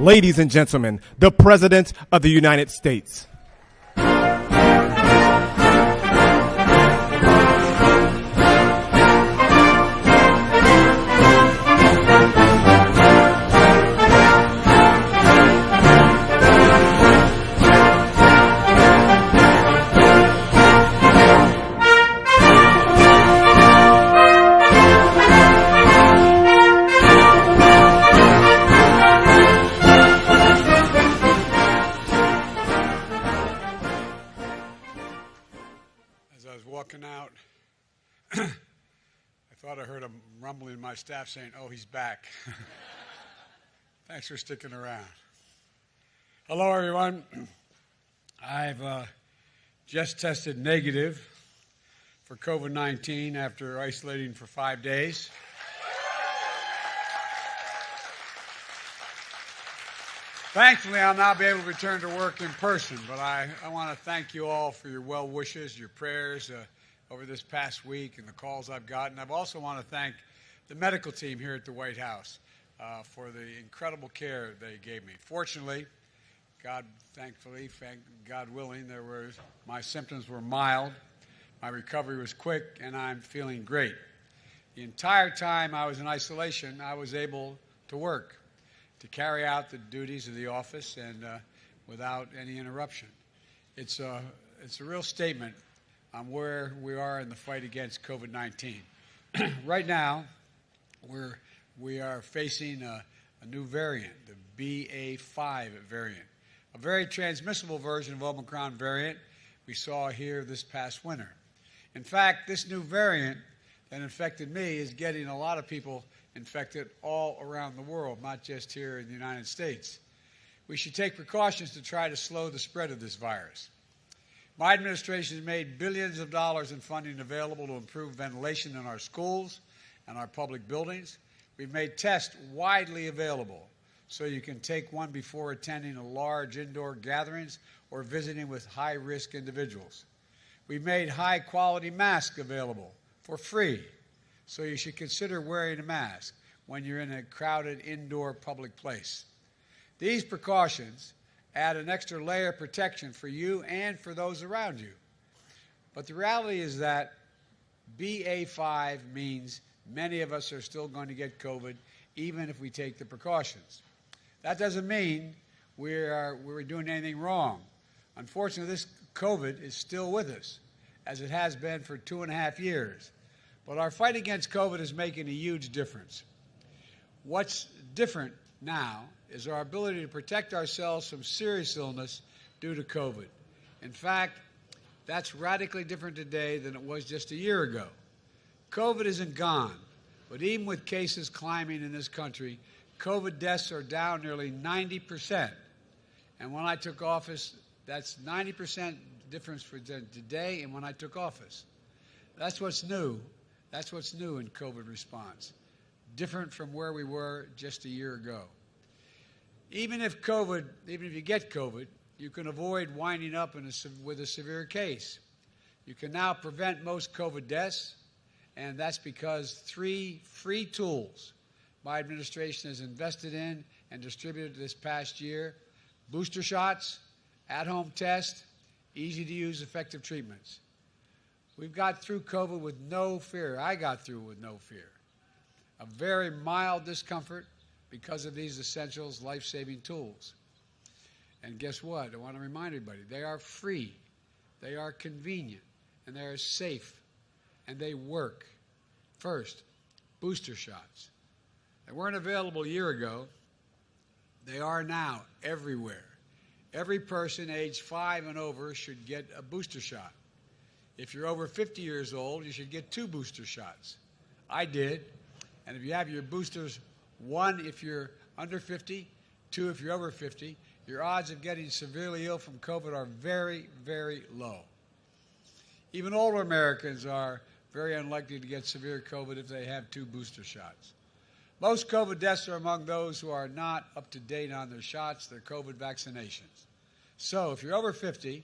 ladies and gentlemen, the President of the United States. Out, I thought I heard a rumbling in my staff saying, "Oh, he's back." Thanks for sticking around. Hello, everyone. I've just tested negative for COVID-19 after isolating for 5 days. Thankfully, I'll now be able to return to work in person, but I want to thank you all for your well wishes, your prayers, over this past week and the calls I've gotten. I also want to thank the medical team here at the White House for the incredible care they gave me. Fortunately, God willing, my symptoms were mild, my recovery was quick, and I'm feeling great. The entire time I was in isolation, I was able to work, to carry out the duties of the office and without any interruption. It's a real statement on where we are in the fight against COVID-19. Right now, we are facing a new variant, the BA.5 variant, a very transmissible version of Omicron variant we saw here this past winter. In fact, this new variant that infected me is getting a lot of people infected all around the world, not just here in the United States. We should take precautions to try to slow the spread of this virus. My administration has made billions of dollars in funding available to improve ventilation in our schools and our public buildings. We've made tests widely available so you can take one before attending a large indoor gatherings or visiting with high-risk individuals. We've made high-quality masks available for free, so you should consider wearing a mask when you're in a crowded indoor public place. These precautions add an extra layer of protection for you and for those around you. But the reality is that BA.5 means many of us are still going to get COVID, even if we take the precautions. That doesn't mean we're doing anything wrong. Unfortunately, this COVID is still with us, as it has been for 2.5 years. But our fight against COVID is making a huge difference. What's different now is our ability to protect ourselves from serious illness due to COVID. In fact, that's radically different today than it was just a year ago. COVID isn't gone, but even with cases climbing in this country, COVID deaths are down nearly 90%. And when I took office, that's 90% difference for today and when I took office. That's what's new. That's what's new in COVID response, different from where we were just a year ago. Even if you get COVID, you can avoid winding up with a severe case. You can now prevent most COVID deaths, and that's because 3 free tools my administration has invested in and distributed this past year: booster shots, at-home tests, easy-to-use effective treatments. We've got through COVID with no fear. I got through with no fear. A very mild discomfort because of these essentials, life-saving tools. And guess what? I want to remind everybody, they are free, they are convenient, and they are safe, and they work. First, booster shots. They weren't available a year ago. They are now everywhere. Every person aged 5 and over should get a booster shot. If you're over 50 years old, you should get 2 booster shots. I did. And if you have your boosters, 1 if you're under 50, 2 if you're over 50, your odds of getting severely ill from COVID are very, very low. Even older Americans are very unlikely to get severe COVID if they have 2 booster shots. Most COVID deaths are among those who are not up to date on their shots, their COVID vaccinations. So if you're over 50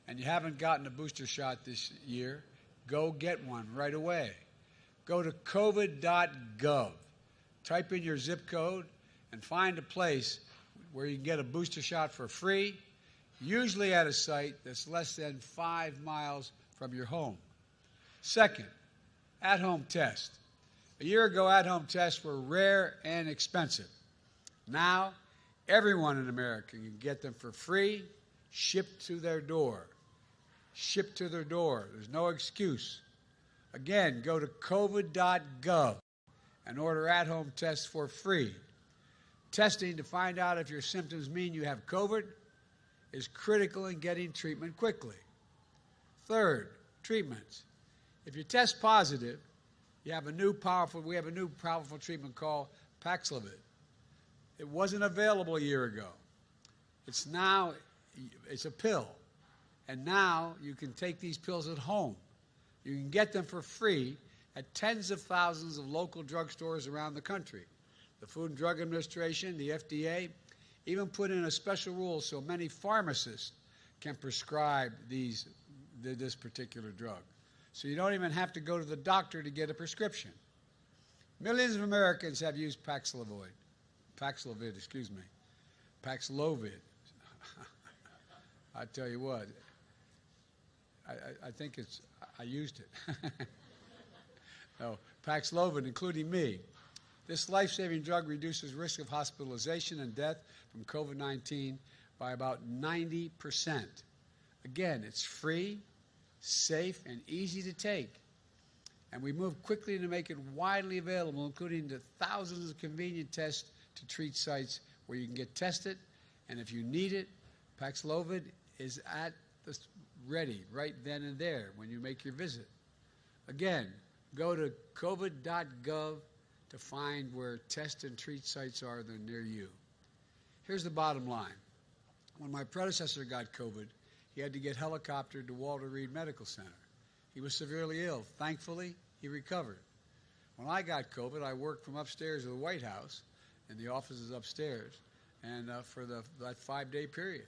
and you haven't gotten a booster shot this year, go get one right away. Go to covid.gov, type in your zip code, and find a place where you can get a booster shot for free, usually at a site that's less than 5 miles from your home. Second, at-home test. A year ago, at-home tests were rare and expensive. Now, everyone in America can get them for free, shipped to their door. Shipped to their door. There's no excuse. Again, go to covid.gov and order at-home tests for free. Testing to find out if your symptoms mean you have COVID is critical in getting treatment quickly. Third, treatments. If you test positive, we have a new powerful treatment called Paxlovid. It wasn't available a year ago. It's a pill. And now you can take these pills at home. You can get them for free at tens of thousands of local drugstores around the country. The Food and Drug Administration, the FDA, even put in a special rule so many pharmacists can prescribe this particular drug. So you don't even have to go to the doctor to get a prescription. Millions of Americans have used Paxlovid. Paxlovid. I tell you what, I think I used it. No, Paxlovid, including me. This life-saving drug reduces risk of hospitalization and death from COVID-19 by about 90%. Again, it's free, safe, and easy to take. And we move quickly to make it widely available, including the thousands of convenient tests to treat sites where you can get tested. And if you need it, Paxlovid is at the ready right then and there when you make your visit. Again, go to covid.gov to find where test and treat sites are that are near you. Here's the bottom line. When my predecessor got COVID, he had to get helicoptered to Walter Reed Medical Center. He was severely ill. Thankfully, he recovered. When I got COVID, I worked from upstairs of the White House, and the office is upstairs, and for that 5-day period.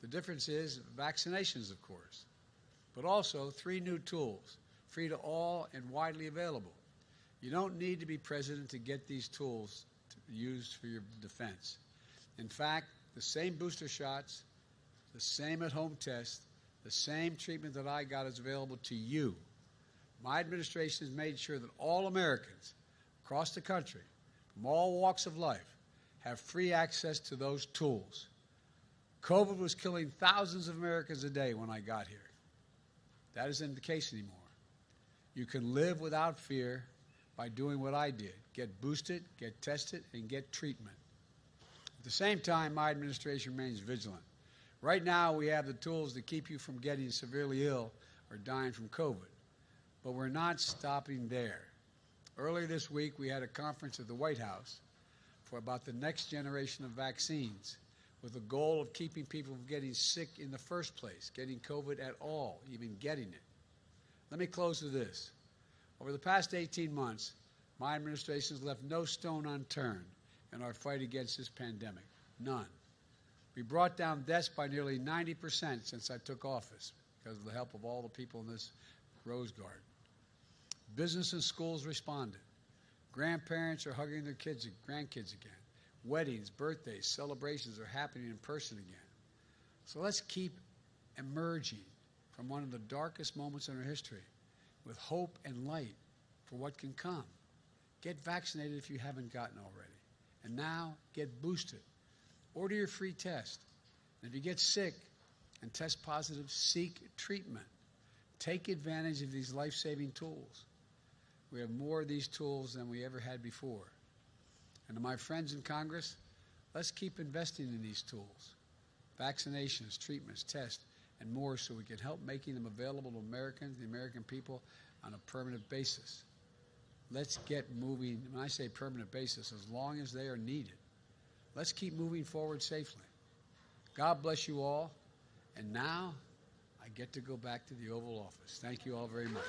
The difference is vaccinations, of course, but also 3 new tools, free to all and widely available. You don't need to be president to get these tools used for your defense. In fact, the same booster shots, the same at-home test, the same treatment that I got is available to you. My administration has made sure that all Americans across the country, from all walks of life, have free access to those tools. COVID was killing thousands of Americans a day when I got here. That isn't the case anymore. You can live without fear by doing what I did. Get boosted, get tested, and get treatment. At the same time, my administration remains vigilant. Right now, we have the tools to keep you from getting severely ill or dying from COVID. But we're not stopping there. Earlier this week, we had a conference at the White House about the next generation of vaccines with the goal of keeping people from getting sick in the first place, getting COVID at all, even getting it. Let me close with this. Over the past 18 months, my administration has left no stone unturned in our fight against this pandemic. None. We brought down deaths by nearly 90% since I took office because of the help of all the people in this Rose Garden. Business and schools responded. Grandparents are hugging their grandkids again. Weddings, birthdays, celebrations are happening in person again. So let's keep emerging from one of the darkest moments in our history with hope and light for what can come. Get vaccinated if you haven't gotten already. And now, get boosted. Order your free test. And if you get sick and test positive, seek treatment. Take advantage of these life-saving tools. We have more of these tools than we ever had before. And to my friends in Congress, let's keep investing in these tools. Vaccinations, treatments, tests, and more so we can help making them available to Americans, the American people, on a permanent basis. Let's get moving. When I say permanent basis, as long as they are needed. Let's keep moving forward safely. God bless you all. And now I get to go back to the Oval Office. Thank you all very much.